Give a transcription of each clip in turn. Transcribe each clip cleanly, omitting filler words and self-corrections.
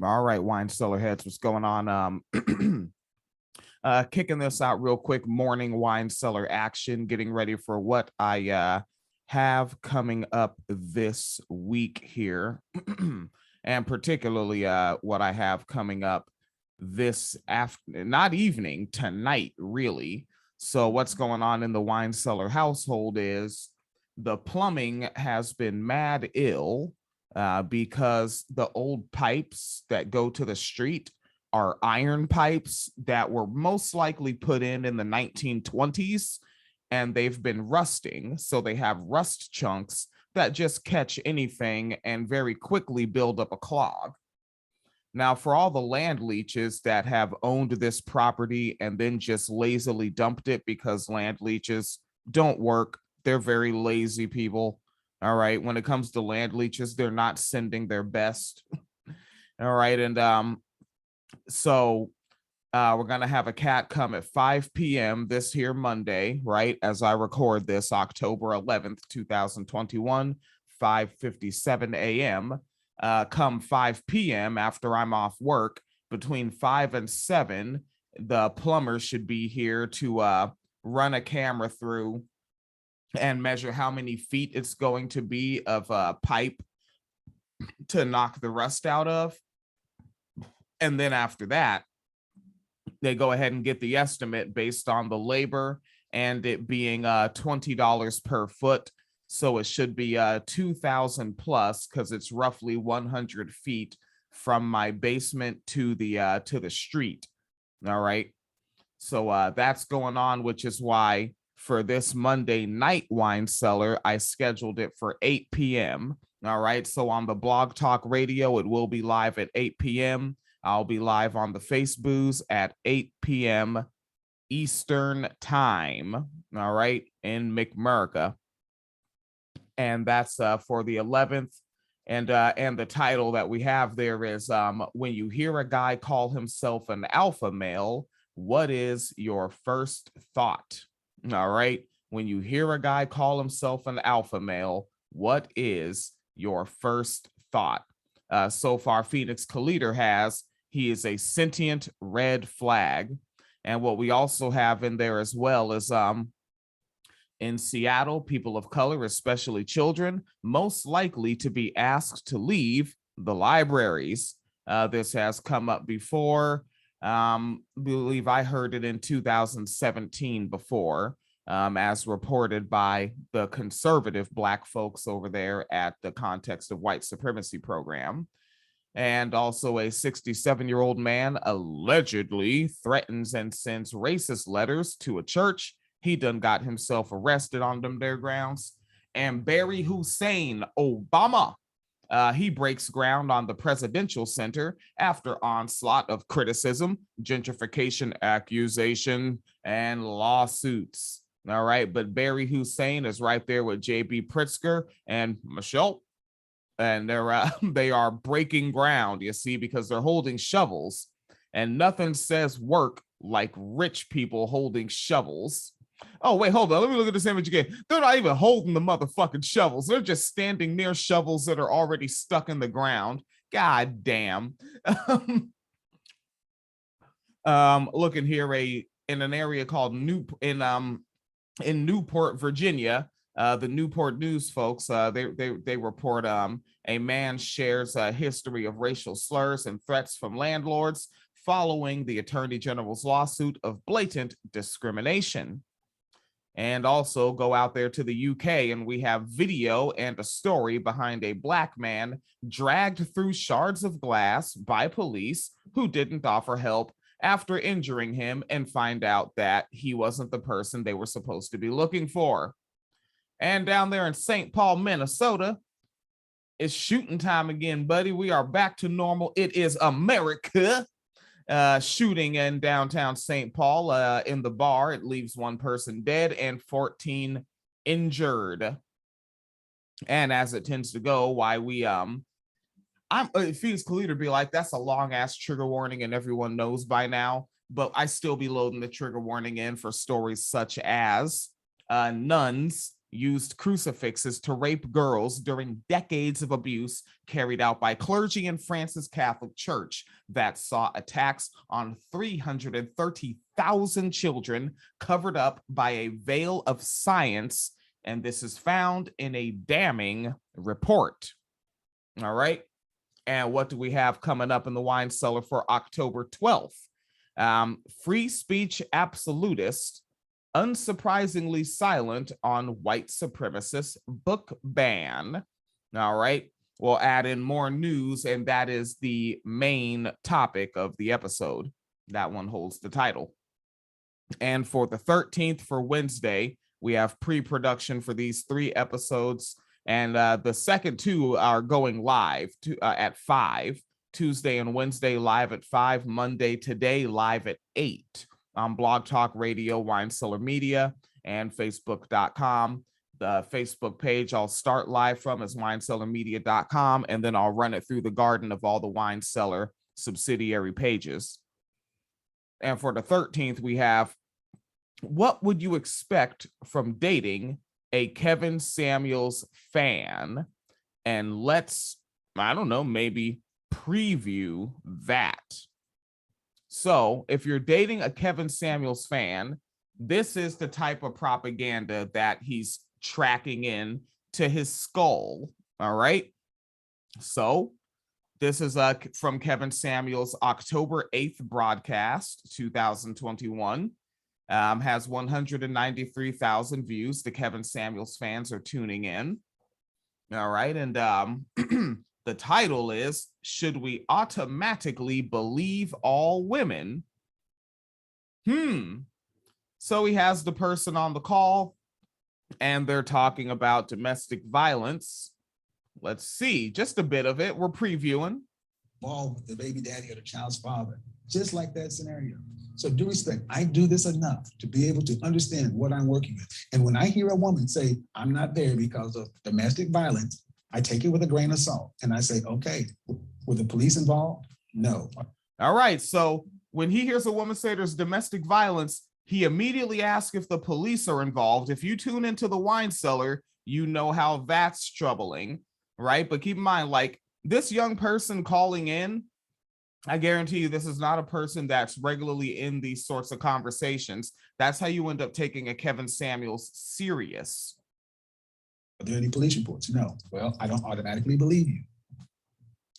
All right, wine cellar heads, what's going on? Kicking this out real quick. Morning wine cellar action. Getting ready for what I have coming up this week here, and particularly what I have coming up this after, not evening, tonight, really. So what's going on in the wine cellar household is the plumbing has been mad ill because the old pipes that go to the street are iron pipes that were most likely put in the 1920s, and they've been rusting. So they have rust chunks that just catch anything and very quickly build up a clog. Now, for all the land leeches that have owned this property and then just lazily dumped it because land leeches don't work, they're very lazy people. All right. When it comes to land leeches, they're not sending their best. All right. And so we're going to have a cat come at 5 p.m. this here Monday, right? As I record this, October 11th, 2021, 5:57 a.m. Come 5 p.m. after I'm off work, between 5 and 7, the plumber should be here to run a camera through and measure how many feet it's going to be of pipe to knock the rust out of. And then after that, they go ahead and get the estimate based on the labor and it being $20 per foot. So it should be 2,000 plus because it's roughly 100 feet from my basement to the street. All right. So that's going on, which is why for this Monday night wine cellar, I scheduled it for 8 p.m. All right. So on the Blog Talk Radio, it will be live at 8 p.m. I'll be live on the Facebooks at 8 p.m. Eastern time. All right. In McMurrica. And that's for the 11th. And the title that we have there is when you hear a guy call himself an alpha male, what is your first thought? All right. When you hear a guy call himself an alpha male, what is your first thought? So far, Phoenix Calida has, he is a sentient red flag. And what we also have in there as well is in Seattle, people of color, especially children, most likely to be asked to leave the libraries. This has come up before. Believe I heard it in 2017 before, as reported by the conservative Black folks over there at the Context of White Supremacy program. And also a 67-year-old man allegedly threatens and sends racist letters to a church. He done got himself arrested on them there grounds. And Barry Hussein Obama, he breaks ground on the presidential center after onslaught of criticism, gentrification accusation, and lawsuits. All right, but Barry Hussein is right there with J.B. Pritzker and Michelle, and they are breaking ground, you see, because they're holding shovels, and nothing says work like rich people holding shovels. Oh, wait, hold on. Let me look at this image again. They're not even holding the motherfucking shovels. They're just standing near shovels that are already stuck in the ground. God damn. Looking here, in an area called in Newport, Virginia, the Newport News folks, they report a man shares a history of racial slurs and threats from landlords following the Attorney General's lawsuit of blatant discrimination. And also go out there to the UK, and we have video and a story behind a Black man dragged through shards of glass by police who didn't offer help after injuring him and find out that he wasn't the person they were supposed to be looking for. And down there in St. Paul, Minnesota, it's shooting time again, buddy. We are back to normal. It is America. Shooting in downtown St. Paul in the bar. It leaves one person dead and 14 injured. And as it tends to go, why we Phoenix Calida be like, that's a long ass trigger warning, and everyone knows by now. But I still be loading the trigger warning in for stories such as nuns used crucifixes to rape girls during decades of abuse carried out by clergy in France's Catholic Church that saw attacks on 330,000 children covered up by a veil of science. And this is found in a damning report. All right. And what do we have coming up in the wine cellar for October 12th? Free speech absolutist, unsurprisingly silent on white supremacist book ban. All right. We'll add in more news, and that is the main topic of the episode. That one holds the title. And for the 13th, for Wednesday, we have pre-production for these 3 episodes. And the second 2 are going live at 5. Tuesday and Wednesday live at 5. Monday today live at 8 on Blog Talk Radio, Wine Cellar Media, and Facebook.com. The Facebook page I'll start live from is winecellarmedia.com, and then I'll run it through the garden of all the Wine Cellar subsidiary pages. And for the 13th, we have, what would you expect from dating a Kevin Samuels fan? And let's, I don't know, maybe preview that. So if you're dating a Kevin Samuels fan, this is the type of propaganda that he's tracking in to his skull. All right. So this is from Kevin Samuels' October 8th broadcast, 2021. Has 193,000 views. The Kevin Samuels fans are tuning in. All right. And the title is, Should We Automatically Believe All Women? So he has the person on the call, and they're talking about domestic violence. Let's see just a bit of it. We're previewing. Involved with the baby daddy or the child's father, just like that scenario. So due respect, I do this enough to be able to understand what I'm working with. And when I hear a woman say, I'm not there because of domestic violence, I take it with a grain of salt and I say, okay, were the police involved? No. All right. So when he hears a woman say there's domestic violence, he immediately asks if the police are involved. If you tune into the Wine Cellar, you know how that's troubling, right? But keep in mind, like, this young person calling in, I guarantee you this is not a person that's regularly in these sorts of conversations. That's how you end up taking a Kevin Samuels serious. Are there any police reports? No. Well, I don't automatically believe you.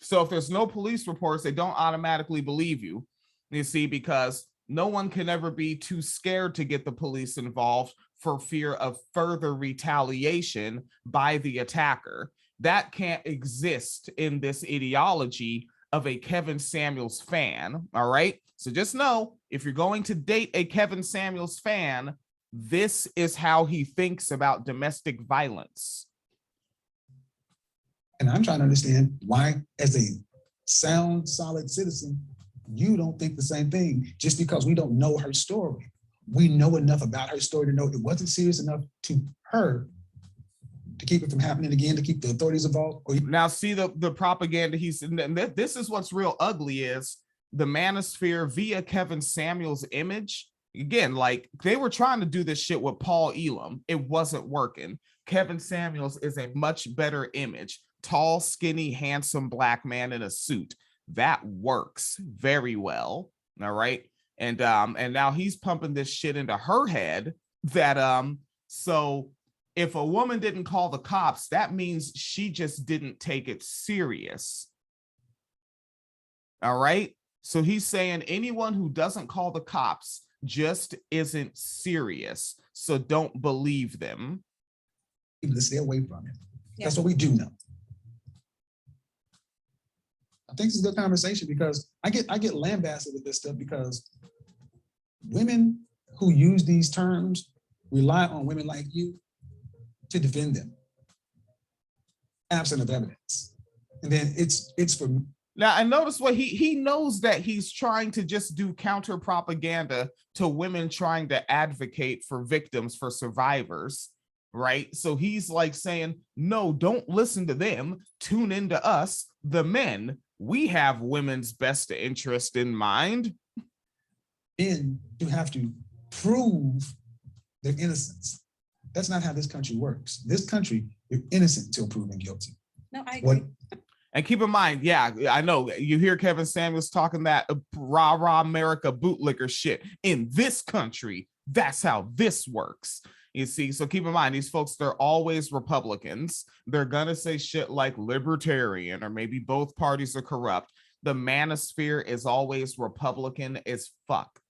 So if there's no police reports, they don't automatically believe you. You see, because no one can ever be too scared to get the police involved for fear of further retaliation by the attacker. That can't exist in this ideology of a Kevin Samuels fan. All right. So just know, if you're going to date a Kevin Samuels fan, this is how he thinks about domestic violence. And I'm trying to understand why, as a sound, solid citizen, you don't think the same thing just because we don't know her story. We know enough about her story to know it wasn't serious enough to her to keep it from happening again, to keep the authorities involved. Now, see the propaganda he's in. This is what's real ugly, is the manosphere via Kevin Samuels' image. Again, like, they were trying to do this shit with Paul Elam. It wasn't working. Kevin Samuels is a much better image. Tall, skinny, handsome black man in a suit. That works very well. All right. And now he's pumping this shit into her head that so if a woman didn't call the cops, that means she just didn't take it serious. All right. So he's saying anyone who doesn't call the cops just isn't serious. So don't believe them. To stay away from it. Yeah. That's what we do know. I think it's a good conversation because I get lambasted with this stuff because women who use these terms rely on women like you to defend them, absent of evidence. And then it's for now. I notice what he knows that he's trying to just do counter propaganda to women trying to advocate for victims, for survivors, right? So he's like saying, no, don't listen to them. Tune into us, the men. We have women's best interest in mind. Men do have to prove their innocence. That's not how this country works. This country, you're innocent until proven guilty. No, I What agree. And keep in mind, yeah, I know you hear Kevin Samuels talking that rah rah America bootlicker shit. In this country, that's how this works. You see, so keep in mind, these folks, they're always Republicans. They're gonna say shit like libertarian, or maybe both parties are corrupt. The manosphere is always Republican as fuck.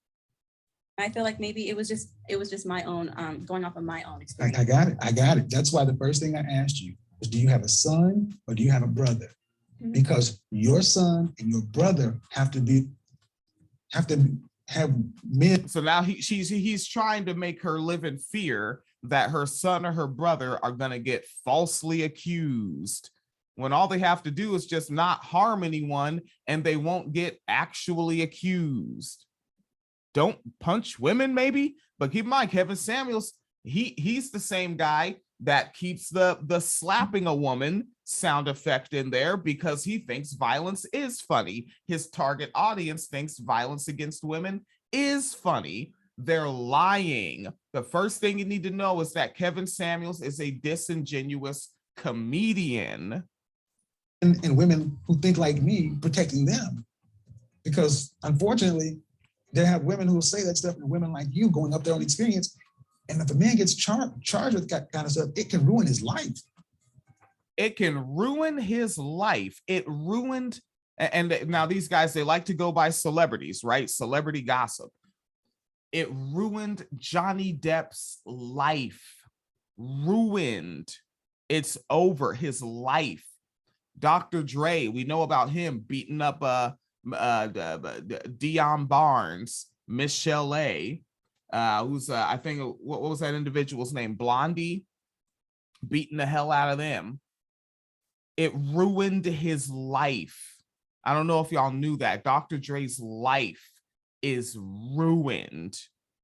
I feel like maybe it was just my own going off of my own experience. I got it. I got it. That's why the first thing I asked you was, do you have a son or do you have a brother? Mhm. Because your son and your brother have to have men. So now he's trying to make her live in fear that her son or her brother are gonna get falsely accused, when all they have to do is just not harm anyone and they won't get actually accused. Don't punch women, maybe, but keep in mind, Kevin Samuels, he's the same guy that keeps the slapping a woman sound effect in there because he thinks violence is funny. His target audience thinks violence against women is funny. They're lying. The first thing you need to know is that Kevin Samuels is a disingenuous comedian. And women who think like me, protecting them. Because unfortunately, they have women who will say that stuff, and women like you going up there on experience. And if a man gets charged with that kind of stuff, it can ruin his life. It can ruin his life. It ruined, and now these guys, they like to go by celebrities, right? Celebrity gossip. It ruined Johnny Depp's life. Ruined. It's over his life. Dr. Dre, we know about him beating up Dion Barnes, Michelle A, who's I think what was that individual's name? Blondie, beating the hell out of them. It ruined his life. I don't know if y'all knew that. Dr. Dre's life is ruined.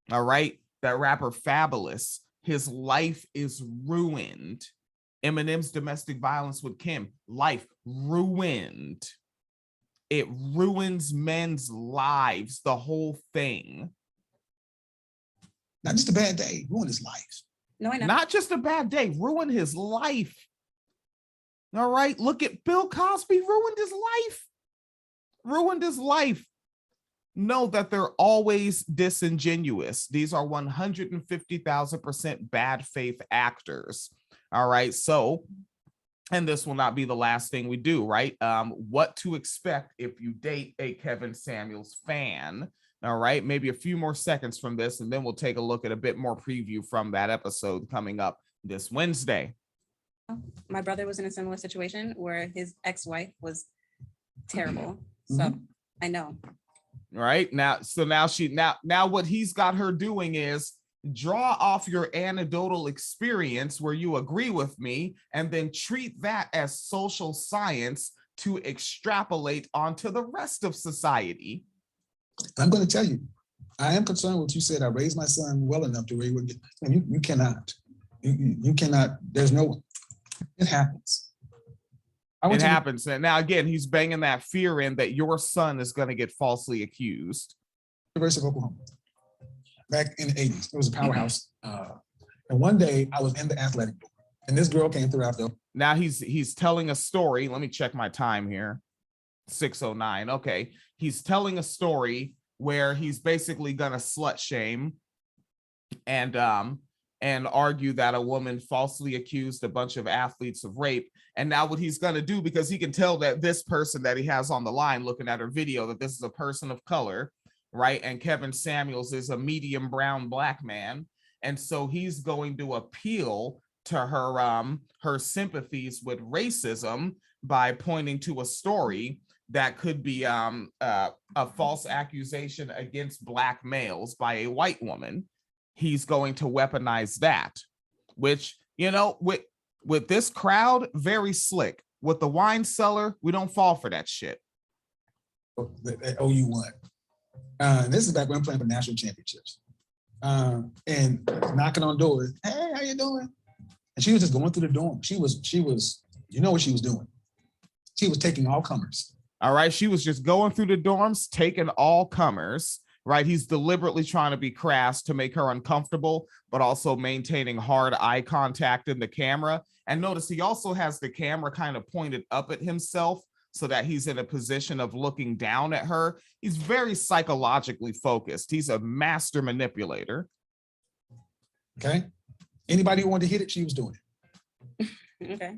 All right. That rapper Fabulous, his life is ruined. Eminem's domestic violence with Kim, life ruined. It ruins men's lives, the whole thing. Not just a bad day, ruin his life. No, I know. Not just a bad day, ruin his life. All right, look at Bill Cosby, ruined his life. Ruined his life. Know that they're always disingenuous. These are 150,000% bad faith actors. All right, so, and this will not be the last thing we do, right? What to expect if you date a Kevin Samuels fan. All right, maybe a few more seconds from this, and then we'll take a look at a bit more preview from that episode coming up this Wednesday. My brother was in a similar situation where his ex-wife was terrible. So I know. Right now, so now what he's got her doing is draw off your anecdotal experience where you agree with me, and then treat that as social science to extrapolate onto the rest of society. I'm going to tell you, I am concerned with what you said. I raised my son well enough to where he would get, you cannot, you cannot, there's no, it happens. It happens. And now again, he's banging that fear in that your son is going to get falsely accused. University of Oklahoma, back in the 80s, it was a powerhouse. And one day I was in the athletic board, and this girl came through after. Now he's telling a story. Let me check my time here. 6:09. Okay. He's telling a story where he's basically gonna slut shame and argue that a woman falsely accused a bunch of athletes of rape. And now what he's gonna do, because he can tell that this person that he has on the line looking at her video, that this is a person of color, right? And Kevin Samuels is a medium brown black man. And so he's going to appeal to her sympathies with racism by pointing to a story that could be a false accusation against black males by a white woman. He's going to weaponize that, which, you know, with this crowd, very slick. With the wine cellar, we don't fall for that shit. At OU won. This is back when I'm playing for national championships. And knocking on doors. Hey, how you doing? And she was just going through the dorm. She was, you know what she was doing? She was taking all comers. All right. She was just going through the dorms, taking all comers. right? He's deliberately trying to be crass to make her uncomfortable, but also maintaining hard eye contact in the camera. And notice he also has the camera kind of pointed up at himself so that he's in a position of looking down at her. He's very psychologically focused. He's a master manipulator. Okay. Anybody who wanted to hit it, she was doing it. Okay.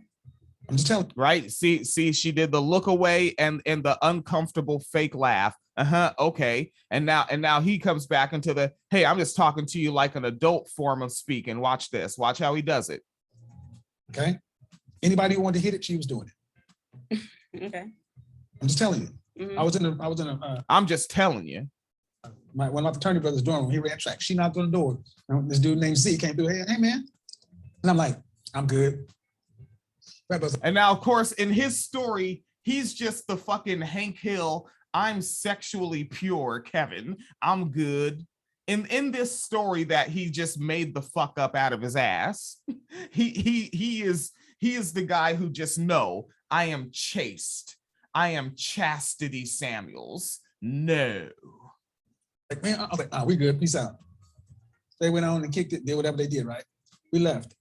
I'm just telling you. Right? See, she did the look away and the uncomfortable fake laugh. Okay. And now he comes back into the, hey, I'm just talking to you like an adult form of speaking. Watch this. Watch how he does it. Okay. Anybody who wanted to hit it, she was doing it. Okay. I'm just telling you. Mhm. I was in a I'm just telling you. one of my fraternity brothers' dorm when he ran track. She knocked on the door. And this dude named Z came through. Hey man. And I'm like, I'm good. And now, of course, in his story, he's just the fucking Hank Hill, I'm sexually pure, Kevin. I'm good. In this story that he just made the fuck up out of his ass, he is the guy who just know, I am chaste. I am Chastity Samuels. No. Like, man, I was like, we good. Peace out. They went on and kicked it, did whatever they did, right? We left.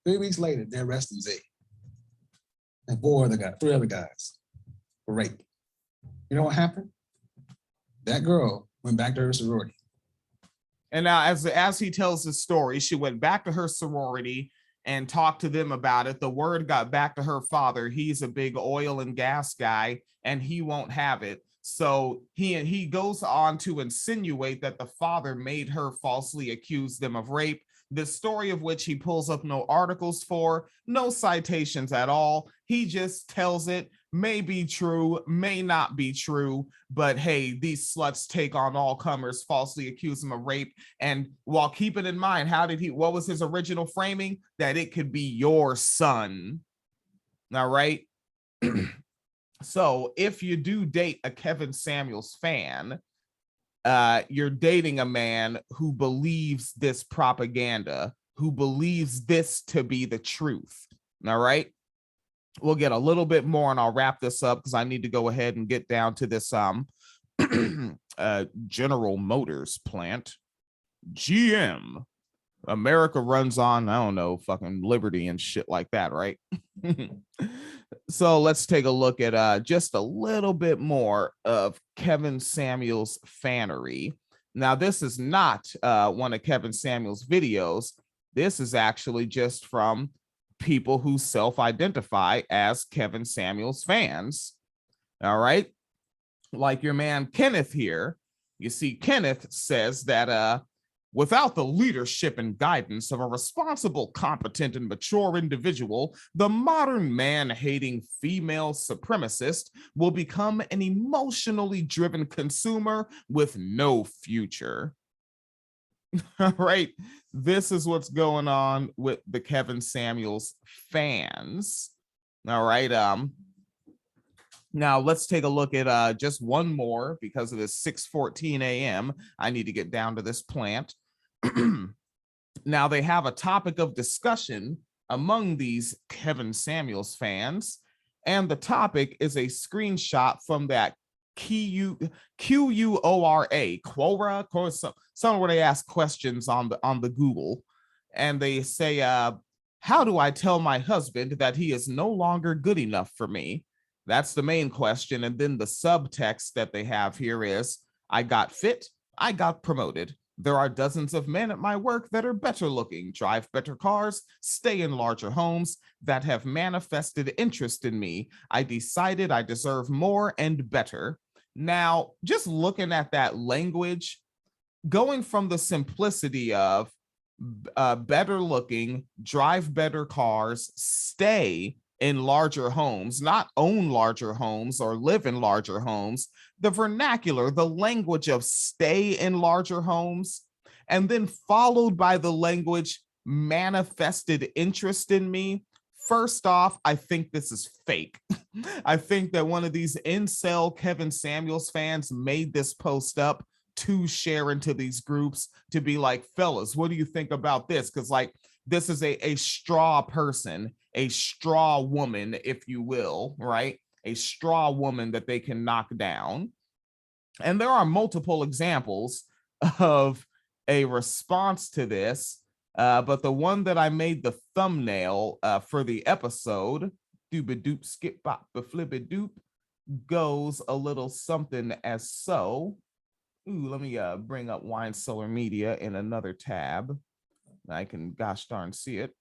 3 weeks later, they're arresting Z. And three other guys for rape. You know what happened? That girl went back to her sorority. And now, as he tells his story, she went back to her sorority and talked to them about it. The word got back to her father. He's a big oil and gas guy, and he won't have it. So he goes on to insinuate that the father made her falsely accuse them of rape. The story of which he pulls up no articles for, no citations at all. He just tells it, may be true, may not be true, but hey, these sluts take on all comers, falsely accuse him of rape. And while keeping in mind, what was his original framing? That it could be your son. All right. So if you do date a Kevin Samuels fan, you're dating a man who believes this propaganda, who believes this to be the truth. All right. We'll get a little bit more and I'll wrap this up because I need to go ahead and get down to this General Motors plant. GM. America runs on, I don't know, fucking liberty and shit like that, right? So let's take a look at just a little bit more of Kevin Samuels' fannery. Now, this is not one of Kevin Samuels' videos. This is actually just from people who self-identify as Kevin Samuels fans. All right. Like your man Kenneth here. You see, Kenneth says that without the leadership and guidance of a responsible, competent, and mature individual, the modern man-hating female supremacist will become an emotionally driven consumer with no future. All right, this is what's going on with the Kevin Samuels fans. All right, now let's take a look at just one more because it is 6:14 a.m. I need to get down to this plant. Now they have a topic of discussion among these Kevin Samuels fans, and the topic is a screenshot from that Quora, some where they ask questions on the Google, and they say, how do I tell my husband that he is no longer good enough for me? That's the main question. And then the subtext that they have here is, I got fit, I got promoted. There are dozens of men at my work that are better looking, drive better cars, stay in larger homes, that have manifested interest in me. I decided I deserve more and better. Now, just looking at that language, going from the simplicity of better looking, drive better cars, stay in larger homes, not own larger homes or live in larger homes, the vernacular, the language of stay in larger homes, and then followed by the language manifested interest in me. First off, I think this is fake. I think that one of these incel Kevin Samuels fans made this post up to share into these groups to be like, fellas, what do you think about this? Because like, this is a straw person, a straw woman, if you will, right? A straw woman that they can knock down. And there are multiple examples of a response to this, but the one that I made the thumbnail for the episode, doop skip bop flibby doop, goes a little something as so. Ooh, let me bring up Wine Cellar Media in another tab. I can gosh darn see it.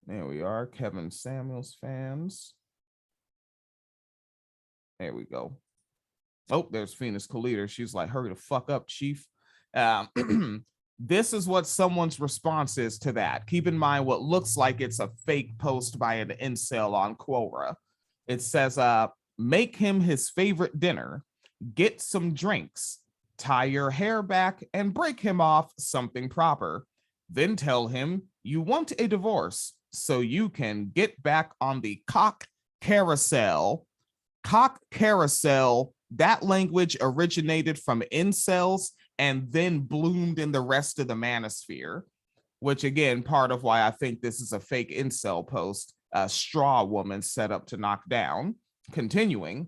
There we are, Kevin Samuels fans. There we go. Oh, there's Phoenix Calida. She's like, hurry the fuck up, chief. This is what someone's response is to that. Keep in mind what looks like it's a fake post by an incel on Quora. It says, make him his favorite dinner, get some drinks, tie your hair back, and break him off something proper. Then tell him you want a divorce so you can get back on the cock carousel. Cock carousel, that language originated from incels and then bloomed in the rest of the manosphere, which again, part of why I think this is a fake incel post, a straw woman set up to knock down. Continuing,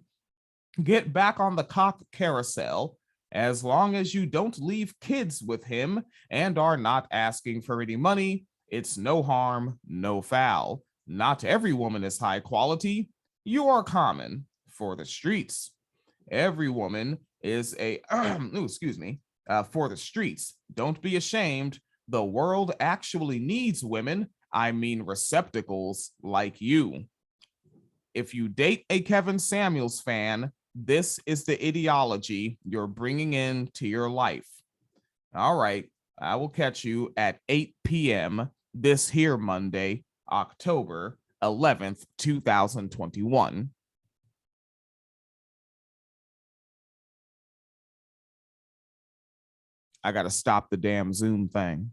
get back on the cock carousel as long as you don't leave kids with him and are not asking for any money. It's no harm, no foul. Not every woman is high quality. You are common for the streets. Every woman is a, excuse me, for the streets. Don't be ashamed. The world actually needs women. I mean receptacles like you. If you date a Kevin Samuels fan, this is the ideology you're bringing into your life. All right. I will catch you at 8 p.m. this here Monday, October 11th, 2021. I got to stop the damn Zoom thing.